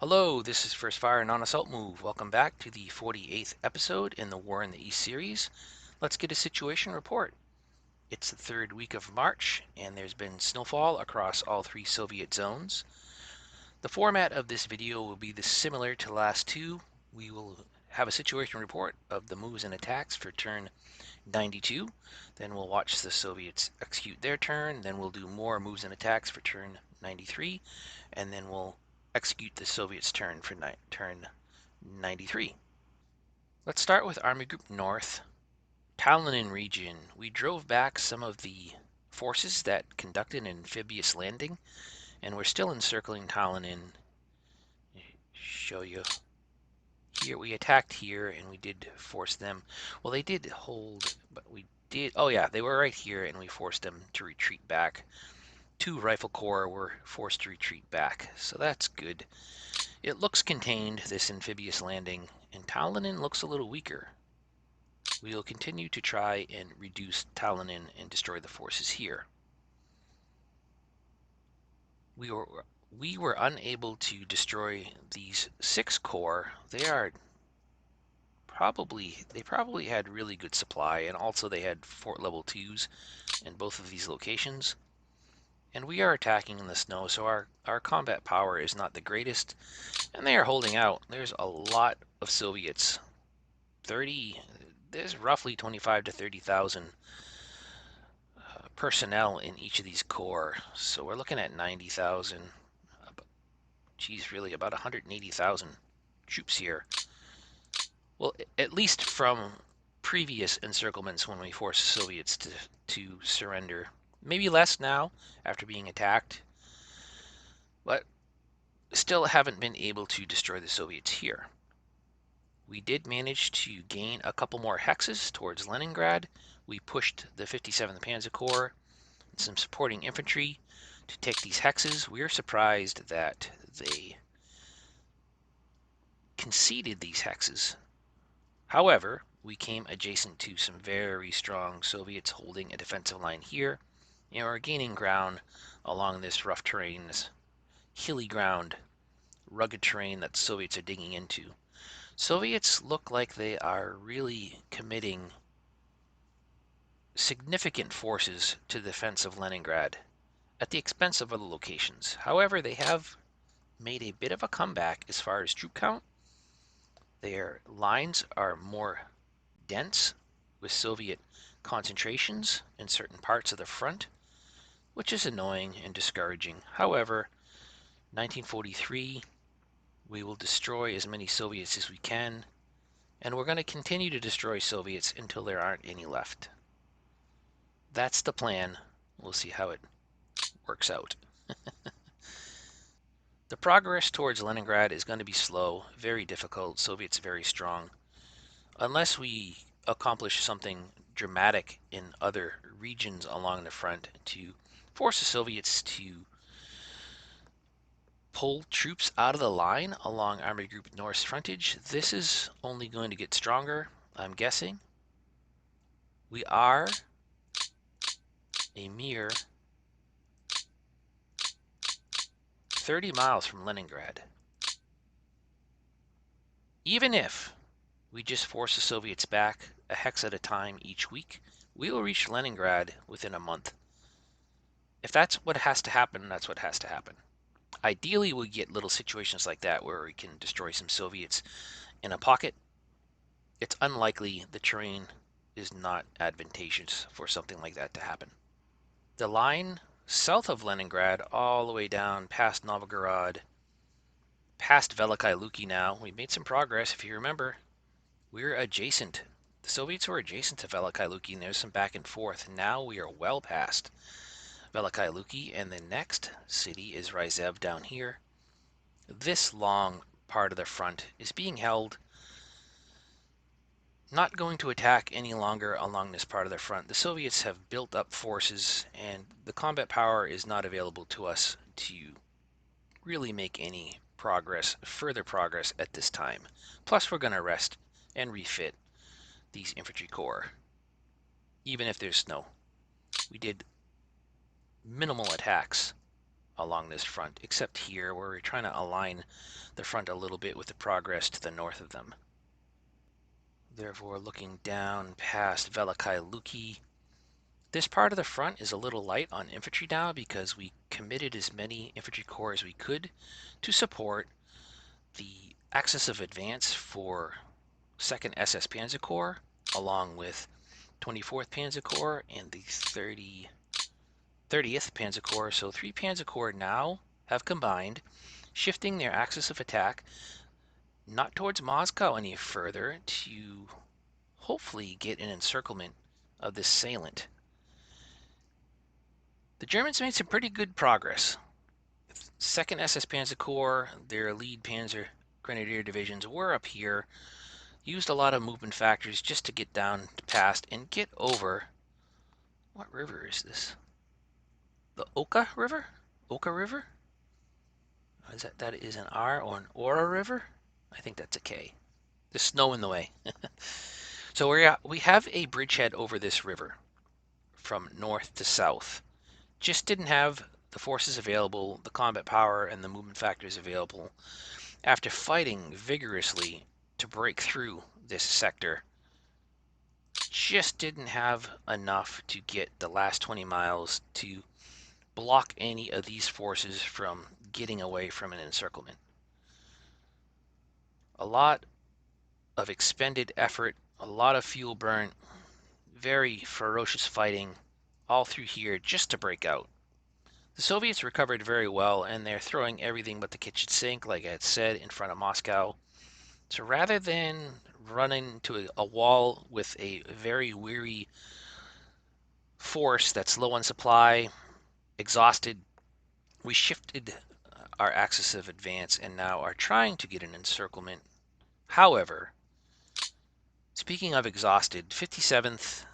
Hello, this is First Fire Non-Assault Move. Welcome back to the 48th episode in the War in the East series. Let's get a situation report. It's the third week of March, and there's been snowfall across all three Soviet zones. The format of this video will be similar to the last two. We will have a situation report of the moves and attacks for turn 92. Then we'll watch the Soviets execute their turn. Then we'll do more moves and attacks for turn 93. And then we'll execute the Soviets' turn for turn 93. Let's start with Army Group North, Tallinn region. We drove back some of the forces that conducted an amphibious landing, and we're still encircling Tallinn. Show you here. We attacked here, and we did force them. Well, they did hold, but we did. Oh yeah, they were right here, and we forced them to retreat back. Two rifle corps were forced to retreat back, so that's good. It looks contained, this amphibious landing, and Tallinn looks a little weaker. We will continue to try and reduce Tallinn and destroy the forces here. We were unable to destroy these 6 corps. They probably had really good supply, and also they had fort level 2s in both of these locations. And we are attacking in the snow, so our combat power is not the greatest, and they are holding out. There's a lot of Soviets. There's roughly 25 to 30,000 personnel in each of these corps. So we're looking at 90,000. Geez, really about 180,000 troops here. Well, at least from previous encirclements when we forced Soviets to surrender. Maybe less now after being attacked, but still haven't been able to destroy the Soviets here. We did manage to gain a couple more hexes towards Leningrad. We pushed the 57th Panzer Corps and some supporting infantry to take these hexes. We are surprised that they conceded these hexes. However, we came adjacent to some very strong Soviets holding a defensive line here, and we're gaining ground along this rough terrain, this hilly ground, rugged terrain that the Soviets are digging into. Soviets look like they are really committing significant forces to the defense of Leningrad at the expense of other locations. However, they have made a bit of a comeback as far as troop count. Their lines are more dense with Soviet concentrations in certain parts of the front, which is annoying and discouraging. However, 1943, we will destroy as many Soviets as we can, and we're going to continue to destroy Soviets until there aren't any left. That's the plan. We'll see how it works out. The progress towards Leningrad is going to be slow, very difficult. Soviets very strong. Unless we accomplish something dramatic in other regions along the front to force the Soviets to pull troops out of the line along Army Group North's frontage, this is only going to get stronger, I'm guessing. We are a mere 30 miles from Leningrad. Even if we just force the Soviets back a hex at a time each week, we will reach Leningrad within a month. If that's what has to happen, that's what has to happen. Ideally, we get little situations like that where we can destroy some Soviets in a pocket. It's unlikely. The terrain is not advantageous for something like that to happen. The line south of Leningrad, all the way down past Novgorod, past Veliky Luki now. We made some progress. If you remember, we're adjacent. The Soviets were adjacent to Veliky Luki, and there's some back and forth. Now we are well past Veliky Luki, and the next city is Ryzev down here. This long part of the front is being held. Not going to attack any longer along this part of the front. The Soviets have built up forces, and the combat power is not available to us to really make any progress, further progress at this time. Plus, we're going to rest and refit these infantry corps, even if there's snow. We did minimal attacks along this front, except here where we're trying to align the front a little bit with the progress to the north of them. Therefore, looking down past Velikai Luki, this part of the front is a little light on infantry now because we committed as many infantry corps as we could to support the axis of advance for 2nd SS Panzer Corps, along with 24th Panzer Corps and the 30th Panzer Corps. So 3 Panzer Corps now have combined, shifting their axis of attack not towards Moscow any further to hopefully get an encirclement of this salient. The Germans made some pretty good progress. 2nd SS Panzer Corps, their lead Panzer Grenadier divisions were up here, used a lot of movement factors just to get down past and get over. What river is this? The Oka River? Oka River? Is that is an R or an Ora River? I think that's a K. There's snow in the way. So we have a bridgehead over this river from north to south. Just didn't have the forces available, the combat power, and the movement factors available after fighting vigorously to break through this sector. Just didn't have enough to get the last 20 miles to block any of these forces from getting away from an encirclement. A lot of expended effort, a lot of fuel burnt, very ferocious fighting all through here just to break out. The Soviets recovered very well, and they're throwing everything but the kitchen sink, like I had said, in front of Moscow. So rather than run into a wall with a very weary force that's low on supply, exhausted, we shifted our axis of advance and now are trying to get an encirclement. However, speaking of exhausted, 57th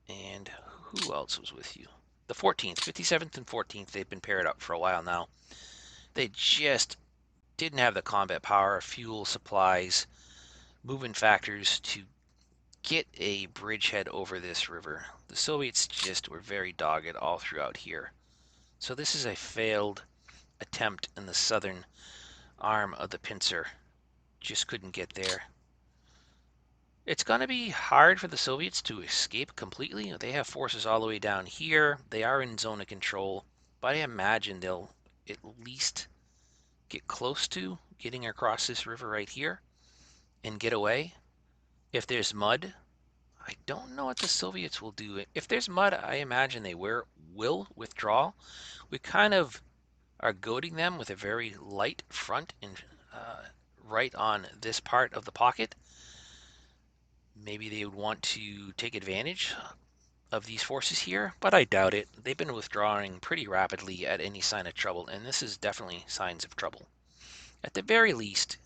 and who else was with you? The 14th, 57th and 14th, they've been paired up for a while now. They just didn't have the combat power, fuel supplies, movement factors to get a bridgehead over this river. The Soviets just were very dogged all throughout here. So this is a failed attempt in the southern arm of the pincer. Just couldn't get there. It's going to be hard for the Soviets to escape completely. They have forces all the way down here. They are in zone of control, but I imagine they'll at least get close to getting across this river right here and get away. If there's mud, I don't know what the Soviets will do. If there's mud, I imagine they will withdraw. We kind of are goading them with a very light front and right on this part of the pocket. Maybe they would want to take advantage of these forces here, but I doubt it. They've been withdrawing pretty rapidly at any sign of trouble, and this is definitely signs of trouble. At the very least,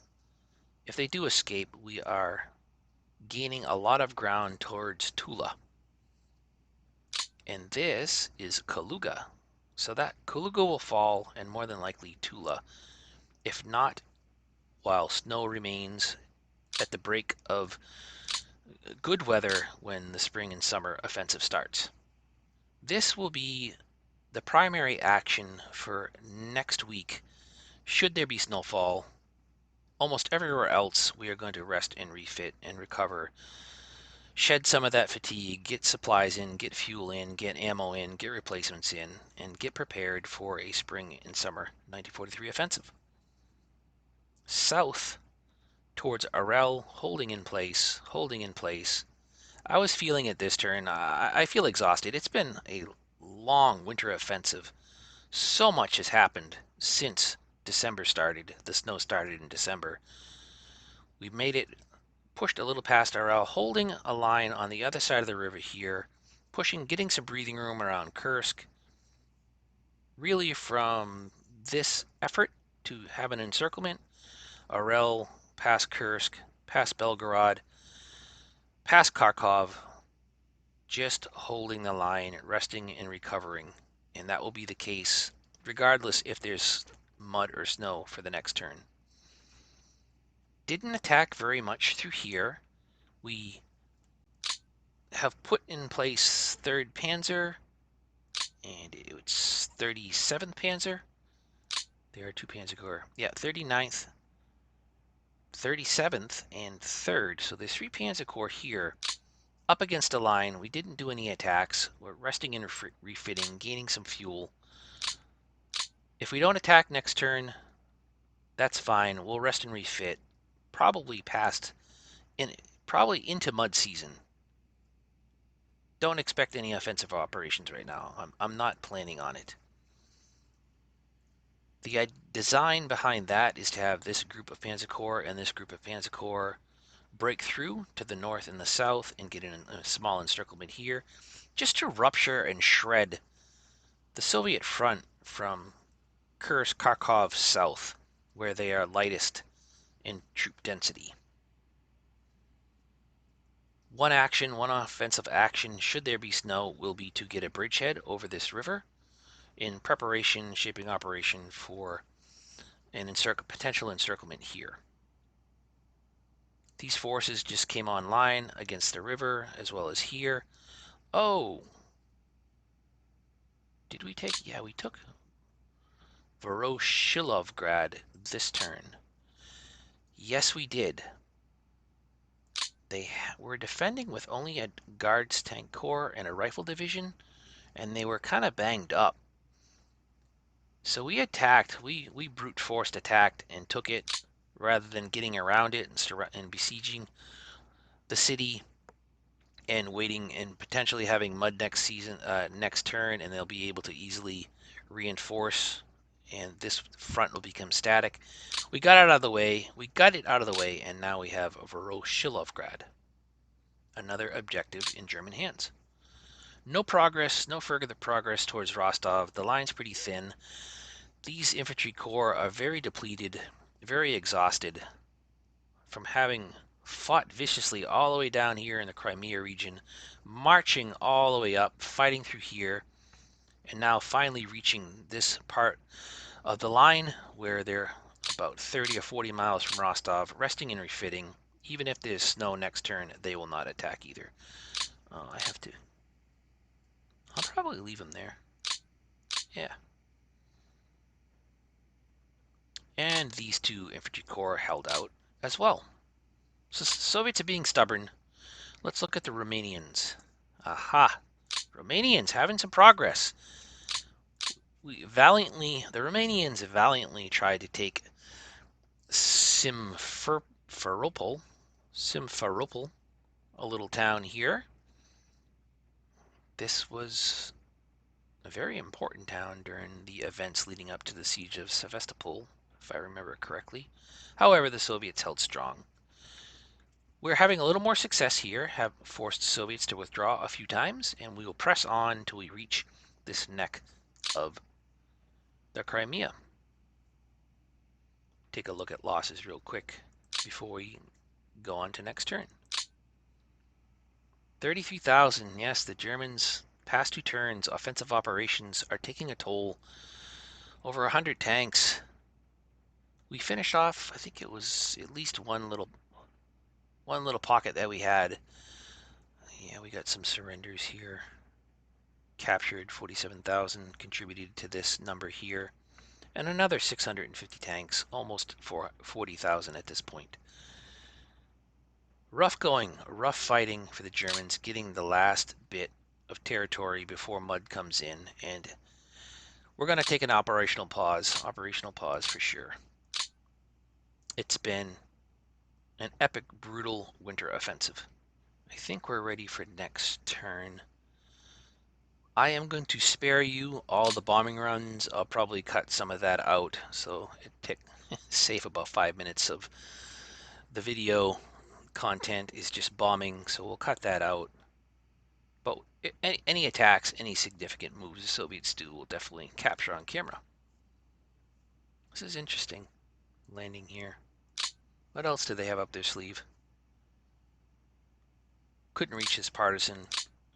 if they do escape, we are gaining a lot of ground towards Tula. And this is Kaluga. So that Kaluga will fall, and more than likely Tula. If not, while snow remains at the break of good weather when the spring and summer offensive starts. This will be the primary action for next week. Should there be snowfall, almost everywhere else we are going to rest and refit and recover, shed some of that fatigue, get supplies in, get fuel in, get ammo in, get replacements in, and get prepared for a spring and summer 1943 offensive. South towards Arel, holding in place, holding in place. I was feeling it this turn. I feel exhausted. It's been a long winter offensive. So much has happened since December started. The snow started in December. We made it, pushed a little past Arel, holding a line on the other side of the river here, pushing, getting some breathing room around Kursk. Really from this effort to have an encirclement, Arel, past Kursk, past Belgorod, past Kharkov, just holding the line, resting and recovering. And that will be the case regardless if there's mud or snow for the next turn. Didn't attack very much through here. We have put in place 3rd Panzer, and it's 37th Panzer. There are two Panzer Corps. Yeah, 39th, 37th, and 3rd. So there's three Panzer Corps here up against a line. We didn't do any attacks. We're resting and refitting, gaining some fuel. If we don't attack next turn, that's fine. We'll rest and refit. Probably probably into mud season. Don't expect any offensive operations right now. I'm not planning on it. The design behind that is to have this group of Panzer Corps and this group of Panzer Corps break through to the north and the south and get in a small encirclement here, just to rupture and shred the Soviet front from Kursk, Kharkov south, where they are lightest in troop density. One offensive action, should there be snow, will be to get a bridgehead over this river in preparation, shaping operation for an potential encirclement here. These forces just came online against the river as well as here. Oh, did we take? Yeah, we took Voroshilovgrad this turn. Yes, we did. They were defending with only a Guards Tank Corps and a Rifle Division, and they were kind of banged up. So we attacked, we brute forced attacked and took it rather than getting around it and besieging the city and waiting and potentially having mud next turn, and they'll be able to easily reinforce and this front will become static. We got it out of the way. And now we have Voroshilovgrad, another objective in German hands. No further progress towards Rostov. The line's pretty thin. These infantry corps are very depleted, very exhausted from having fought viciously all the way down here in the Crimea region, marching all the way up, fighting through here, and now finally reaching this part of the line where they're about 30 or 40 miles from Rostov, resting and refitting. Even if there's snow next turn, they will not attack either. I'll probably leave them there. Yeah. And these two infantry corps held out as well. So Soviets are being stubborn. Let's look at the Romanians. Aha! Romanians having some progress. The Romanians valiantly tried to take Simferopol, a little town here. This was a very important town during the events leading up to the siege of Sevastopol, if I remember correctly. However, the Soviets held strong. We're having a little more success here, have forced the Soviets to withdraw a few times, and we will press on until we reach this neck of the Crimea. Take a look at losses real quick before we go on to next turn. 33,000. Yes, the Germans' past two turns, offensive operations, are taking a toll. Over 100 tanks. We finished off, I think it was at least one little pocket that we had. Yeah, we got some surrenders here. Captured 47,000, contributed to this number here. And another 650 tanks, almost 40,000 at this point. Rough going, rough fighting for the Germans, getting the last bit of territory before mud comes in, and we're going to take an operational pause for sure. It's been an epic, brutal winter offensive. I think we're ready for next turn. I am going to spare you all the bombing runs. I'll probably cut some of that out, so it save about 5 minutes of the video content is just bombing, so we'll cut that out. But any attacks, any significant moves the Soviets do, will definitely capture on camera. This is interesting, landing here. What else do they have up their sleeve? Couldn't reach his partisan.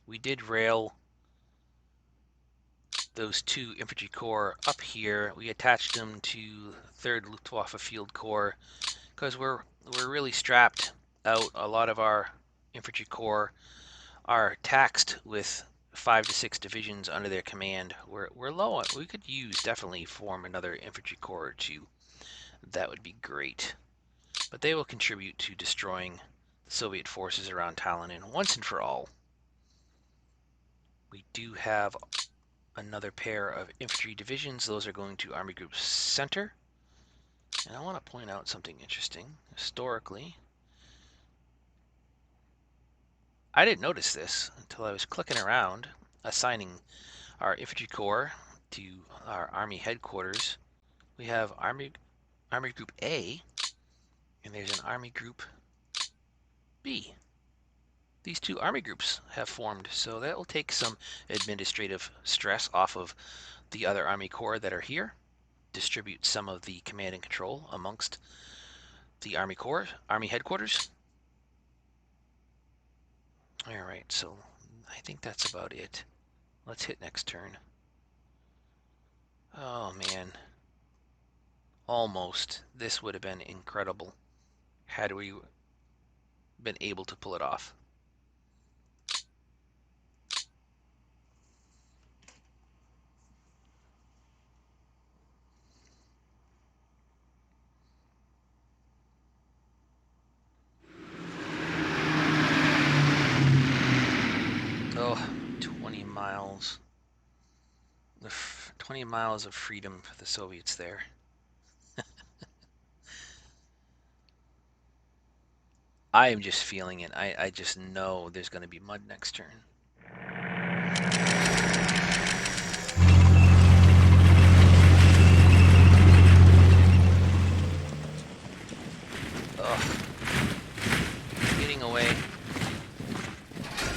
We did rail those two infantry corps up here. We attached them to 3rd Luftwaffe Field Corps because we're really strapped out. A lot of our infantry corps are taxed with 5 to 6 divisions under their command. We're low. We could definitely form another infantry corps or two. That would be great. But they will contribute to destroying the Soviet forces around Tallinn once and for all. We do have another pair of infantry divisions. Those are going to Army Group Center. And I want to point out something interesting. Historically, I didn't notice this until I was clicking around, assigning our infantry corps to our Army headquarters. We have Army Group A, and there's an Army Group B. These two army groups have formed, so that will take some administrative stress off of the other Army Corps that are here, distribute some of the command and control amongst the Army Corps, Army headquarters. All right, so I think that's about it. Let's hit next turn. Oh man, almost. This would have been incredible had we been able to pull it off. Oh, 20 miles. 20 miles of freedom for the Soviets there. I am just feeling it. I just know there's going to be mud next turn. Ugh. Getting away.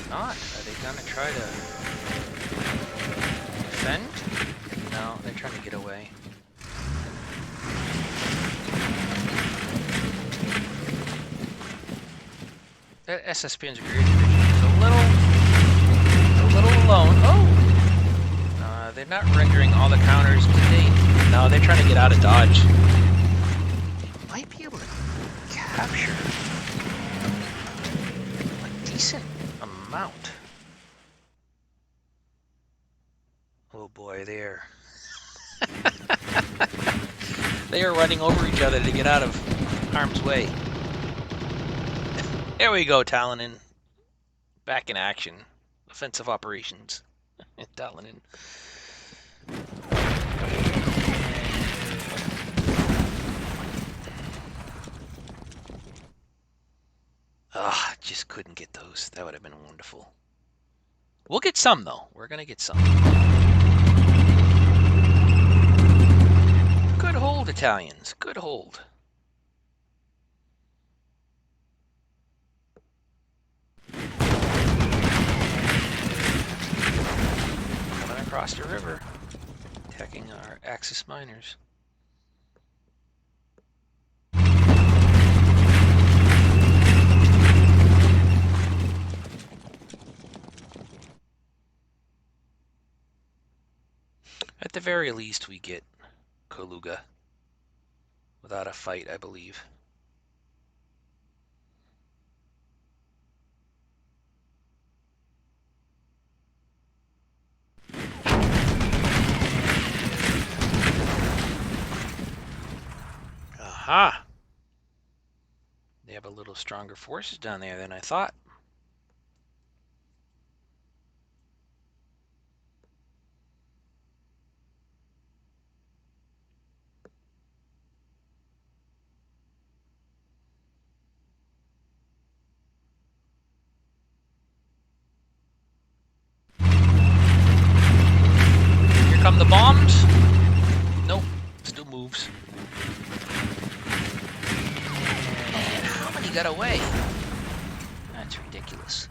Not. Are they going to try to defend? No, they're trying to get away. That SS Panzer Grenadier Division is a little alone. Oh! They're not rendering all the counters to date. No, they're trying to get out of dodge. They might be able to capture a decent amount. Oh boy, they are running over each other to get out of harm's way. There we go, Tallinn. Back in action. Offensive operations. Tallinn. Just couldn't get those. That would have been wonderful. We'll get some, though. We're going to get some. Good hold, Italians. Good hold. Coming across the river. Attacking our Axis miners. At the very least, we get Kaluga without a fight, I believe. Aha! They have a little stronger forces down there than I thought. Here come the bombs. Nope, still moves. And how many got away? That's ridiculous.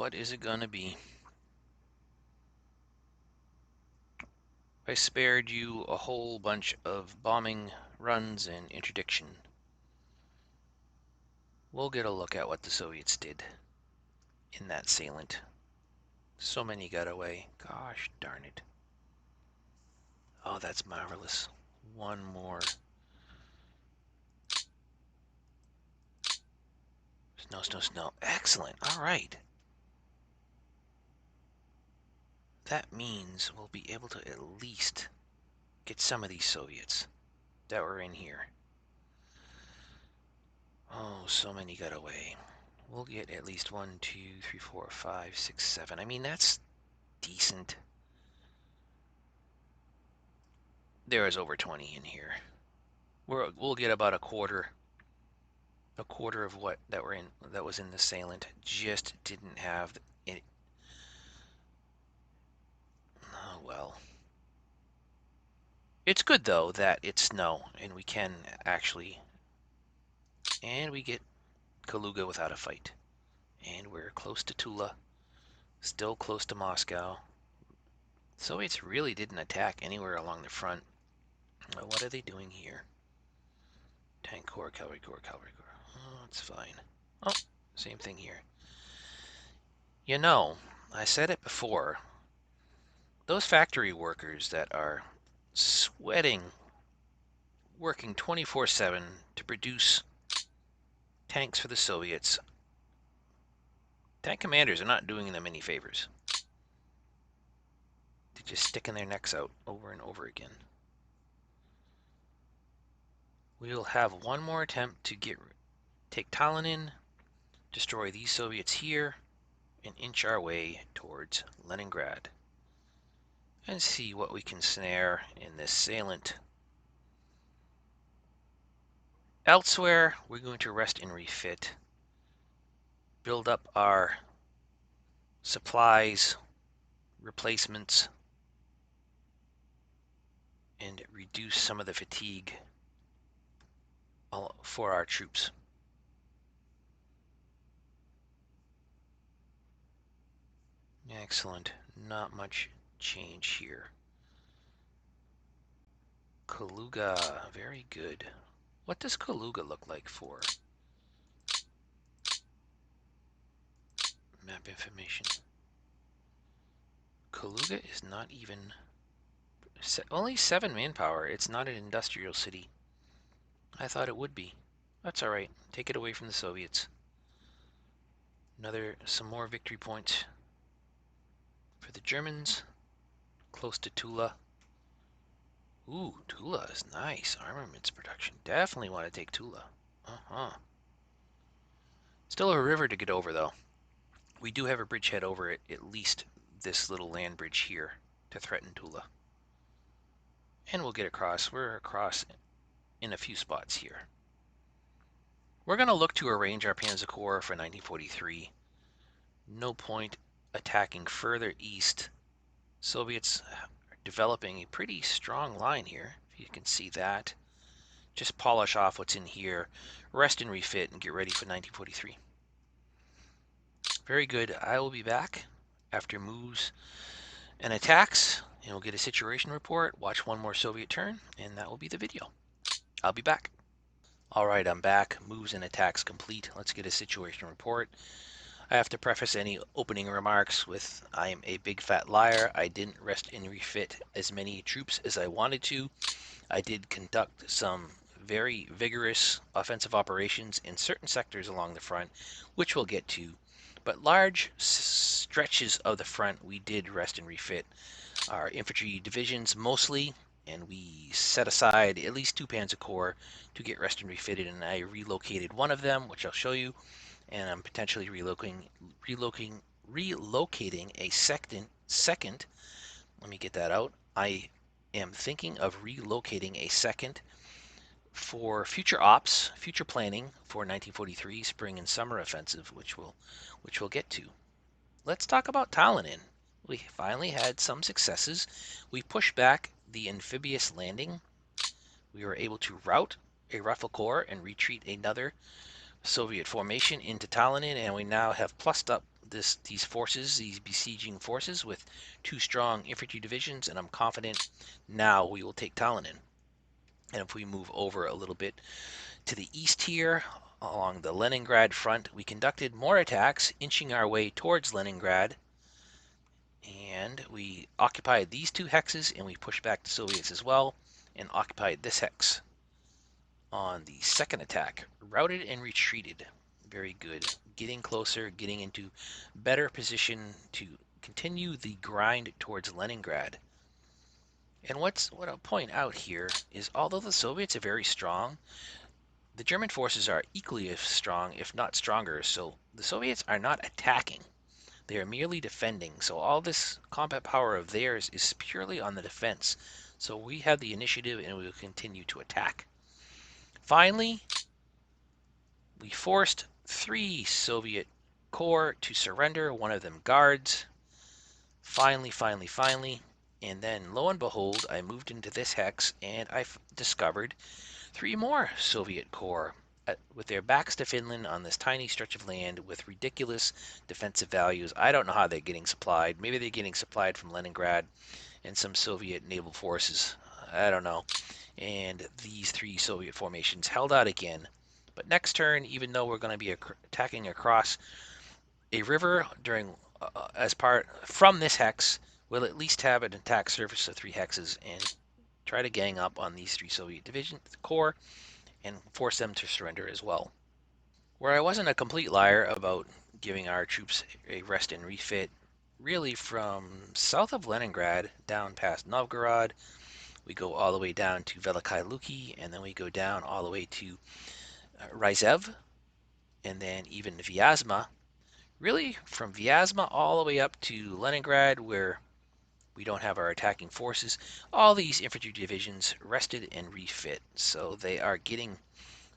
what is it gonna be? I spared you a whole bunch of bombing runs and interdiction. We'll get a look at what the Soviets did in that salient. So many got away. Gosh darn it. Oh, that's marvelous. One more. Snow, snow, snow. Excellent. All right. That means we'll be able to at least get some of these Soviets that were in here. Oh, so many got away. We'll get at least 1, 2, 3, 4, 5, 6, 7. I mean, that's decent. There is over 20 in here. We'll get about a quarter of what that was in the assailant. Just didn't have it. Oh well. It's good though that it's snow and we can actually, and we get Kaluga without a fight. And we're close to Tula, still close to Moscow. Soviets really didn't attack anywhere along the front. What are they doing here? Tank Corps, Cavalry Corps, Cavalry Corps. Oh, it's fine. Oh, same thing here. You know, I said it before. Those factory workers that are sweating, working 24/7 to produce tanks for the Soviets, tank commanders are not doing them any favors. They're just sticking their necks out over and over again. We'll have one more attempt to take Tallinn, destroy these Soviets here, and inch our way towards Leningrad. And see what we can snare in this salient. Elsewhere, we're going to rest and refit, build up our supplies, replacements, and reduce some of the fatigue for our troops. Excellent. Not much change here. Kaluga, very good. What does Kaluga look like for map information? Kaluga is not even only 7 manpower. It's not an industrial city. I thought it would be. That's all right. Take it away from the Soviets. Some more victory points for the Germans. Close to Tula. Ooh, Tula is nice. Armaments production. Definitely want to take Tula. Still a river to get over, though. We do have a bridgehead over it, at least this little land bridge here, to threaten Tula. And we'll get across. We're across in a few spots here. We're going to look to arrange our Panzer Corps for 1943. No point attacking further east. Soviets are developing a pretty strong line here, if you can see that. Just polish off what's in here, rest and refit, and get ready for 1943. Very good. I will be back after moves and attacks, and we'll get a situation report, watch one more Soviet turn, and that will be the video. I'll be back. All right, I'm back. Moves and attacks complete. Let's get a situation report. I have to preface any opening remarks with I am a big fat liar. I didn't rest and refit as many troops as I wanted to. I did conduct some very vigorous offensive operations in certain sectors along the front, which we'll get to. But large stretches of the front, we did rest and refit our infantry divisions mostly, and we set aside at least 2 Panzer Corps to get rest and refitted, and I relocated one of them, which I'll show you, and I'm potentially relocating a second. Let me get that out. I am thinking of relocating a second for future ops, future planning for 1943 spring and summer offensive, which we'll get to. Let's talk about Tallinn. We finally had some successes. We pushed back the amphibious landing. We were able to rout a Rifle Corps and retreat another Soviet formation into Tallinn, and we now have plussed up these forces, these besieging forces, with 2 strong infantry divisions, and I'm confident now we will take Tallinn. And if we move over a little bit to the east here, along the Leningrad front, we conducted more attacks, inching our way towards Leningrad, and we occupied these 2 hexes, and we pushed back the Soviets as well, and occupied this hex. On the second attack, routed and retreated. Very good. Getting closer, getting into better position to continue the grind towards Leningrad. And what I'll point out here is, although the Soviets are very strong, the German forces are equally as strong, if not stronger. So the Soviets are not attacking. They are merely defending. So all this combat power of theirs is purely on the defense. So we have the initiative and we will continue to attack. Finally, we forced 3 Soviet corps to surrender, one of them guards. Finally, and then lo and behold, I moved into this hex and I discovered 3 more Soviet corps with their backs to Finland on this tiny stretch of land with ridiculous defensive values. I don't know how they're getting supplied. Maybe they're getting supplied from Leningrad and some Soviet naval forces. I don't know. And these 3 Soviet formations held out again. But next turn, even though we're going to be attacking across a river during as part from this hex, we'll at least have an attack surface of 3 hexes and try to gang up on these 3 Soviet division corps and force them to surrender as well. Where I wasn't a complete liar about giving our troops a rest and refit, really from south of Leningrad down past Novgorod, we go all the way down to Veliky Luki, and then we go down all the way to Ryzev, and then even Vyazma. Really, from Vyazma all the way up to Leningrad, where we don't have our attacking forces, all these infantry divisions rested and refit. So they are getting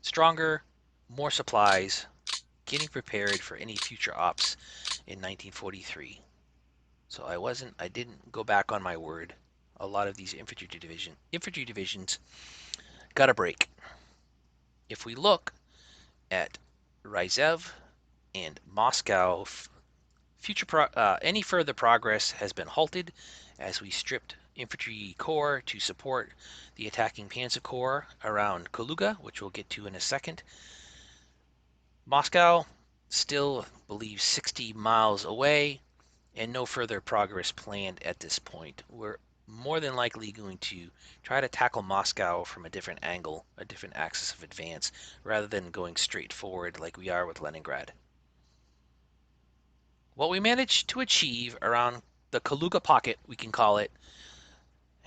stronger, more supplies, getting prepared for any future ops in 1943. So I didn't go back on my word. A lot of these infantry divisions got a break. If we look at Ryzev and Moscow, any further progress has been halted as we stripped infantry corps to support the attacking Panzer Corps around Kaluga, which we'll get to in a second. Moscow still believes 60 miles away, and no further progress planned at this point. We're more than likely going to try to tackle Moscow from a different angle, a different axis of advance, rather than going straight forward like we are with Leningrad. What we managed to achieve around the Kaluga pocket, we can call it,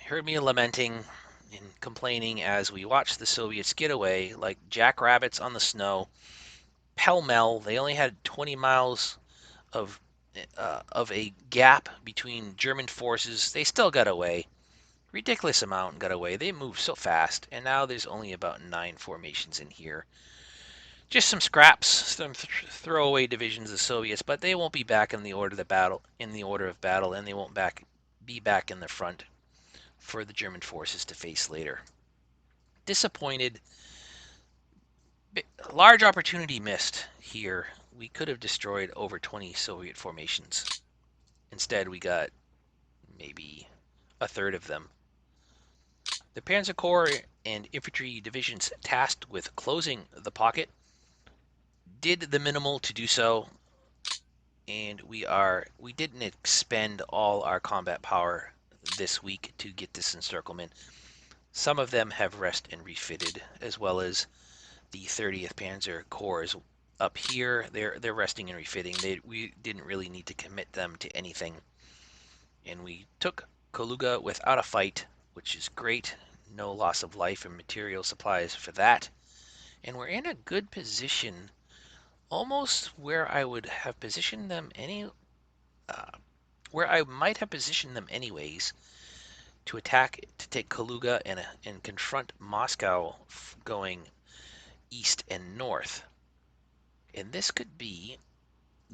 heard me lamenting and complaining as we watched the Soviets get away like jackrabbits on the snow, pell-mell. They only had 20 miles of a gap between German forces. They still got away. Ridiculous amount got away. They moved so fast, and now there's only about 9 formations in here. Just some scraps, some throwaway divisions of Soviets, but they won't be back in the order of battle, and they won't be back in the front for the German forces to face later. Disappointed. Large opportunity missed here. We could have destroyed over 20 Soviet formations. Instead, we got maybe a third of them. The Panzer Corps and infantry divisions tasked with closing the pocket did the minimal to do so, and we didn't expend all our combat power this week to get this encirclement. Some of them have rest and refitted, as well as the 30th Panzer Corps up here. They're resting and refitting. We didn't really need to commit them to anything, and we took Kaluga without a fight, which is great. No loss of life and material supplies for that. And we're in a good position, almost where I would have positioned them where I might have positioned them anyways, to take Kaluga and confront Moscow going east and north. And this could be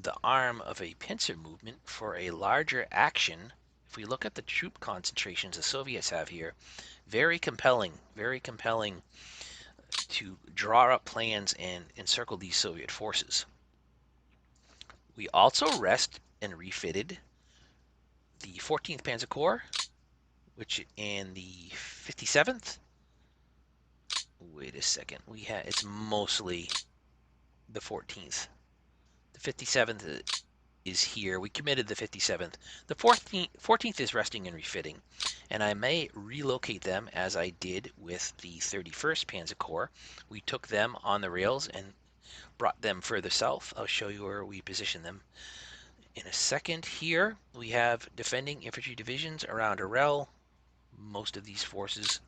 the arm of a pincer movement for a larger action. If we look at the troop concentrations the Soviets have here, very compelling to draw up plans and encircle these Soviet forces. We also rest and refitted the 14th Panzer Corps, which in the 57th. Wait a second. It's mostly the 14th. The 57th is here. We committed the 57th. The 14th is resting and refitting, and I may relocate them as I did with the 31st Panzer Corps. We took them on the rails and brought them further south. I'll show you where we position them in a second. Here we have defending infantry divisions around Arel. Most of these forces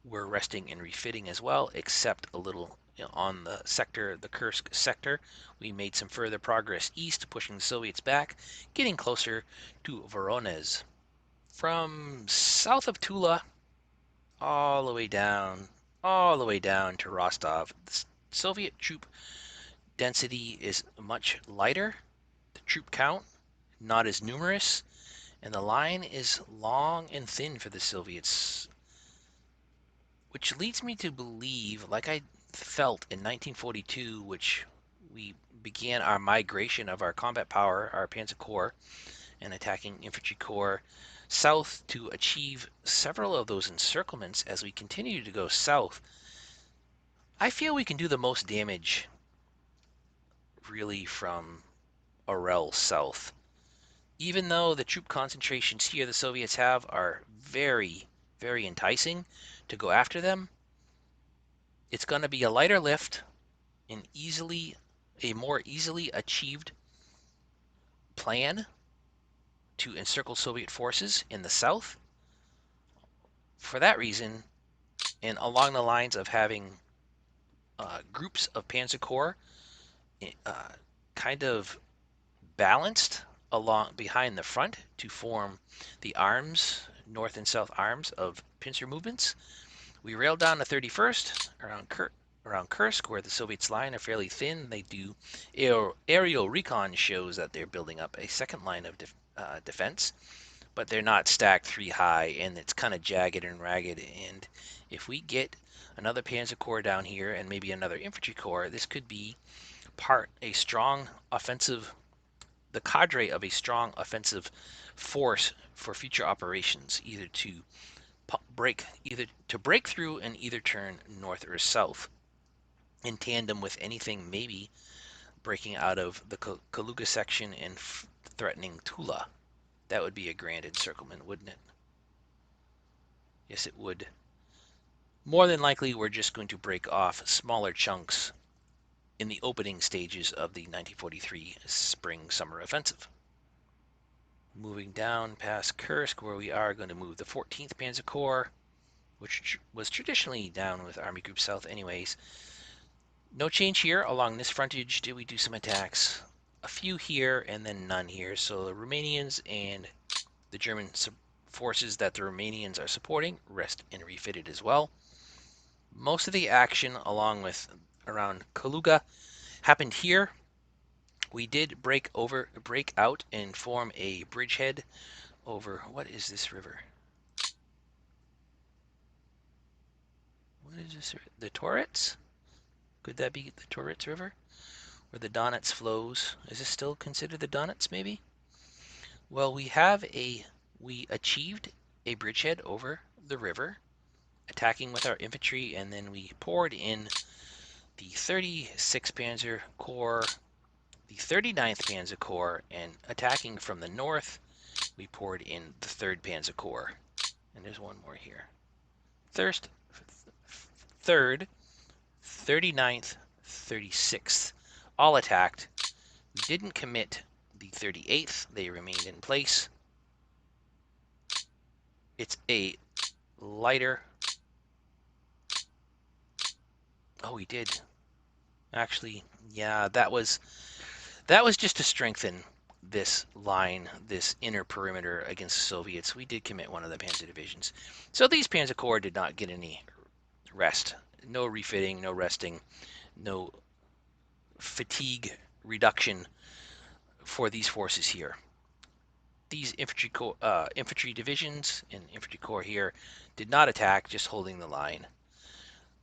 were resting and refitting as well, except a little on the sector, the Kursk sector. We made some further progress east, pushing the Soviets back, getting closer to Voronezh. From south of Tula, all the way down to Rostov, the Soviet troop density is much lighter. The troop count not as numerous, and the line is long and thin for the Soviets, which leads me to believe, like I felt in 1942, which we began our migration of our combat power, our Panzer Corps, and attacking infantry corps south to achieve several of those encirclements. As we continue to go south, I feel we can do the most damage really from Orel south. Even though the troop concentrations here the Soviets have are very, very enticing to go after them, it's going to be a lighter lift, a more easily achieved plan to encircle Soviet forces in the south. For that reason, and along the lines of having groups of Panzer Corps uh, kind of balanced along behind the front to form the arms, north and south arms of pincer movements. We railed down the 31st around Kursk, where the Soviets' line are fairly thin. They do aerial recon shows that they're building up a second line of defense, but they're not stacked three high, and it's kind of jagged and ragged. And if we get another Panzer Corps down here and maybe another infantry corps, this could be a strong offensive, the cadre of a strong offensive force for future operations, either to break through and either turn north or south in tandem with anything maybe breaking out of the Kaluga section and threatening Tula. That would be a grand encirclement, wouldn't it? Yes, it would. More than likely, we're just going to break off smaller chunks in the opening stages of the 1943 spring-summer offensive. Moving down past Kursk, where we are going to move the 14th Panzer Corps, which was traditionally down with Army Group South anyways. No change here. Along this frontage, did we do some attacks? A few here and then none here. So the Romanians and the German forces that the Romanians are supporting rest and refitted as well. Most of the action around Kaluga happened here. We did break out and form a bridgehead over, what is this river? What is this? The Torets? Could that be the Torets River? Where the Donets flows? Is this still considered the Donets, maybe? Well, we achieved a bridgehead over the river, attacking with our infantry, and then we poured in the 36th Panzer Corps, the 39th Panzer Corps, and attacking from the north, we poured in the 3rd Panzer Corps. And there's one more here. 3rd, 39th, 36th, all attacked. We didn't commit the 38th. They remained in place. It's a lighter. Oh, we did. Actually, yeah, that was just to strengthen this line, this inner perimeter against the Soviets. We did commit one of the panzer divisions. So these Panzer Corps did not get any rest. No refitting, no resting, no fatigue reduction for these forces here. These infantry divisions and infantry corps here did not attack, just holding the line.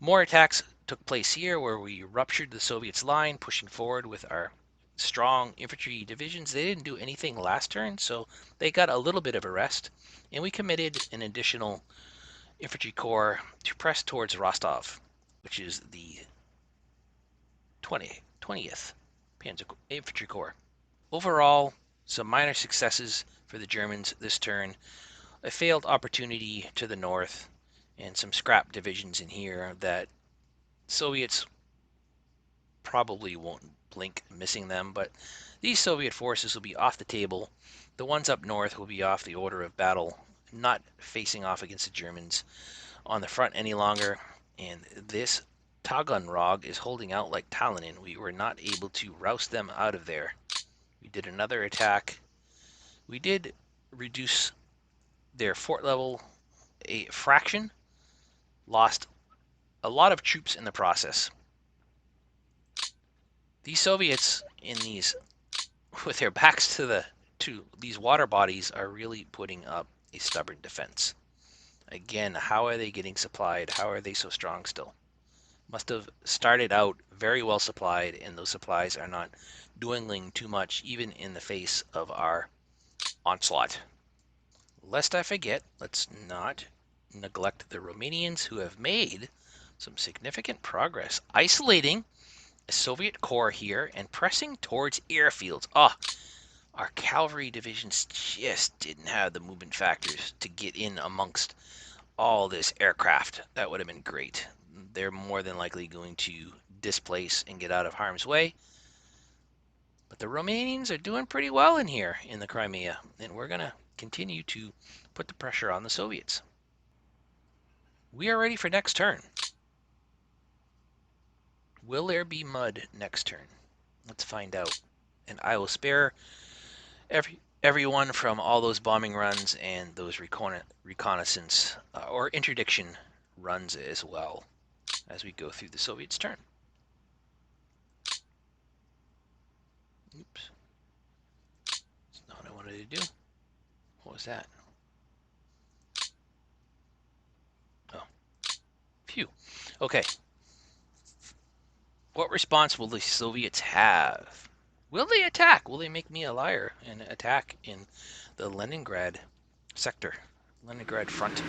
More attacks took place here where we ruptured the Soviets' line, pushing forward with our strong infantry divisions. They didn't do anything last turn, so they got a little bit of a rest, and we committed an additional infantry corps to press towards Rostov, which is the 20th Panzer Infantry Corps. Overall, some minor successes for the Germans this turn, a failed opportunity to the north, and some scrap divisions in here that Soviets probably won't blink missing them, but these Soviet forces will be off the table. The ones up north will be off the order of battle, not facing off against the Germans on the front any longer, and this Taganrog is holding out like Talonin. We were not able to roust them out of there. We did another attack. We did reduce their fort level a fraction, lost a lot of troops in the process. These Soviets in these, with their backs to these water bodies, are really putting up a stubborn defense. Again, how are they getting supplied? How are they so strong still? Must have started out very well supplied, and those supplies are not dwindling too much, even in the face of our onslaught. Lest I forget, let's not neglect the Romanians, who have made some significant progress, isolating a Soviet corps here and pressing towards airfields. Our cavalry divisions just didn't have the movement factors to get in amongst all this aircraft. That would have been great. They're more than likely going to displace and get out of harm's way. But the Romanians are doing pretty well in here in the Crimea, and we're going to continue to put the pressure on the Soviets. We are ready for next turn. Will there be mud next turn? Let's find out. And I will spare everyone from all those bombing runs and those reconnaissance or interdiction runs as well as we go through the Soviets' turn. Oops. That's not what I wanted to do. What was that? Oh. Phew. Okay. What response will the Soviets have? Will they attack? Will they make me a liar and attack in the Leningrad sector, Leningrad front?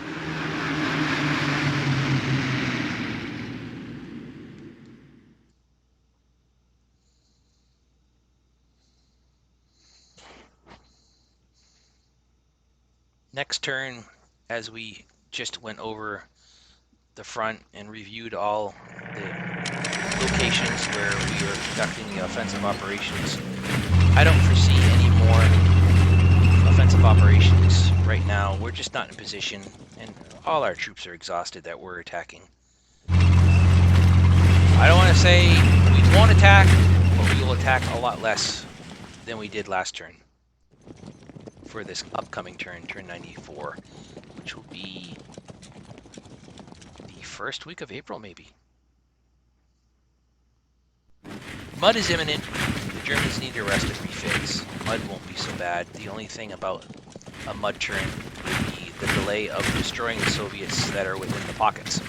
Next turn, as we just went over the front and reviewed all the locations where we are conducting the offensive operations, I don't foresee any more offensive operations right now. We're just not in position, and all our troops are exhausted that we're attacking. I don't want to say we won't attack, but we will attack a lot less than we did last turn for this upcoming turn, turn 94, which will be the first week of April, maybe. Mud is imminent. The Germans need to rest and refix. Mud won't be so bad. The only thing about a mud turn would be the delay of destroying the Soviets that are within the pockets.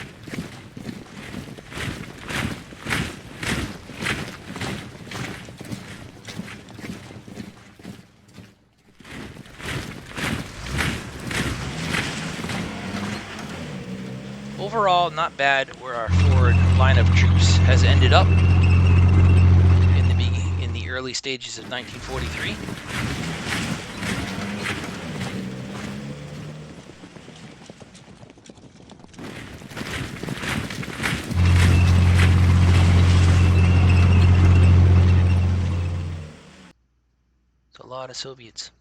Overall, not bad where our forward line of troops has ended up in the early stages of 1943. It's a lot of Soviets.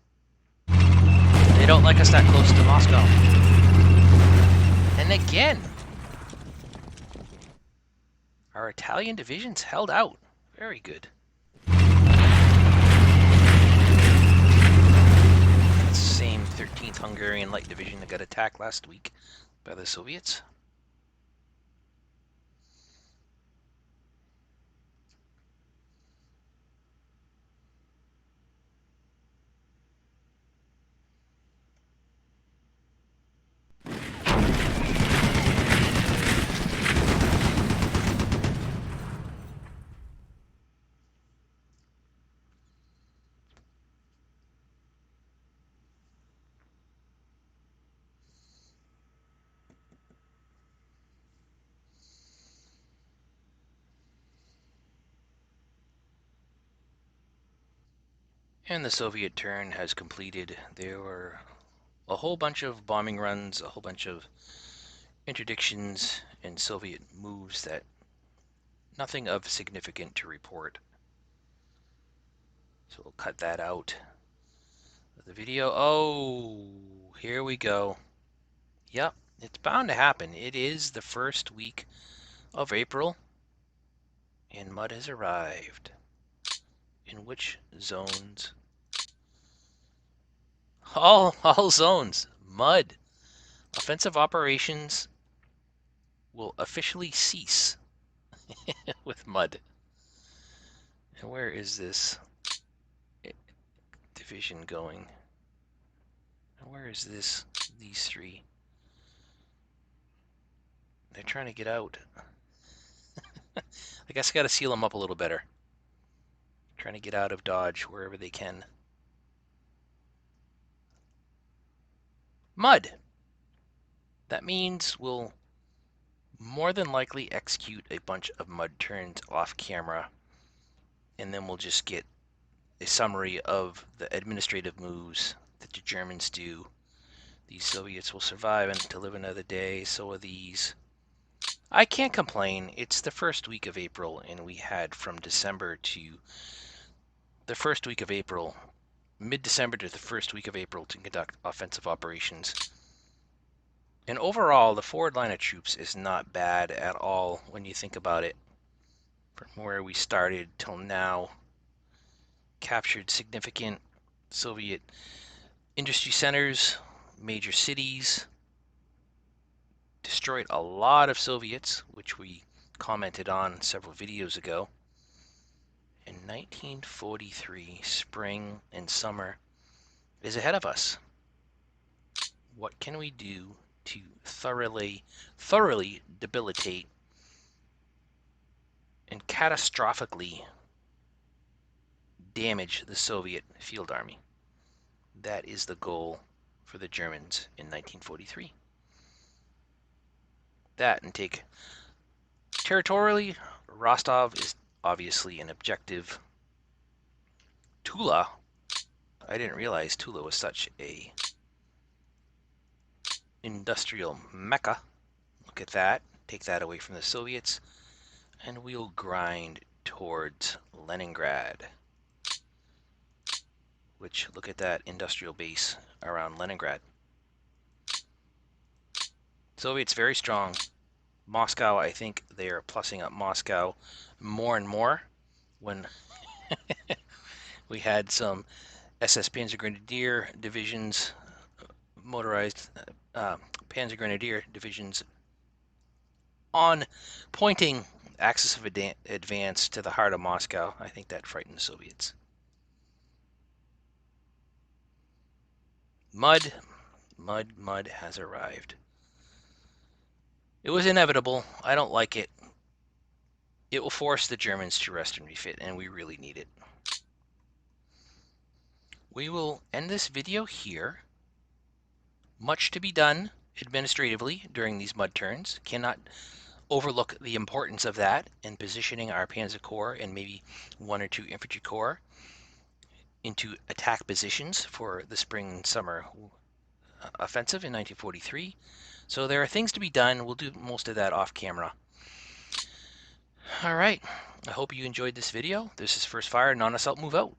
They don't like us that close to Moscow. And again, our Italian divisions held out. Very good. That's the same 13th Hungarian Light Division that got attacked last week by the Soviets. And the Soviet turn has completed. There were a whole bunch of bombing runs, a whole bunch of interdictions and Soviet moves that nothing of significant to report. So we'll cut that out of the video. Oh, here we go. Yep, it's bound to happen. It is the first week of April, and mud has arrived. In which zones? All zones. Mud. Offensive operations will officially cease with mud. And where is this division going? And where is these three? They're trying to get out. I guess I got to seal them up a little better. Trying to get out of Dodge wherever they can. Mud. That means we'll more than likely execute a bunch of mud turns off camera, and then we'll just get a summary of the administrative moves that the Germans do. These Soviets will survive and to live another day, so are these. I can't complain. It's the first week of April, and we had from December to the first week of April, mid-December to the first week of April, to conduct offensive operations. And overall, the forward line of troops is not bad at all when you think about it. From where we started till now, captured significant Soviet industry centers, major cities, destroyed a lot of Soviets, which we commented on several videos ago. In 1943, spring and summer is ahead of us. What can we do to thoroughly debilitate and catastrophically damage the Soviet field army? That is the goal for the Germans in 1943. That and take territorially, Rostov is obviously an objective. Tula, I didn't realize Tula was such a industrial mecca. Look at that. Take that away from the Soviets, and we'll grind towards Leningrad. Which, look at that industrial base around Leningrad. Soviets very strong. Moscow, I think they are plussing up Moscow more and more. When we had some SS Panzer Grenadier divisions, motorized Panzer Grenadier divisions on pointing axis of advance to the heart of Moscow. I think that frightened the Soviets. Mud has arrived. It was inevitable. I don't like it. It will force the Germans to rest and refit, and we really need it. We will end this video here. Much to be done administratively during these mud turns. Cannot overlook the importance of that in positioning our Panzer Corps and maybe one or two infantry corps into attack positions for the spring and summer offensive in 1943. So there are things to be done. We'll do most of that off camera. All right. I hope you enjoyed this video. This is First Fire Non-Assault Move Out.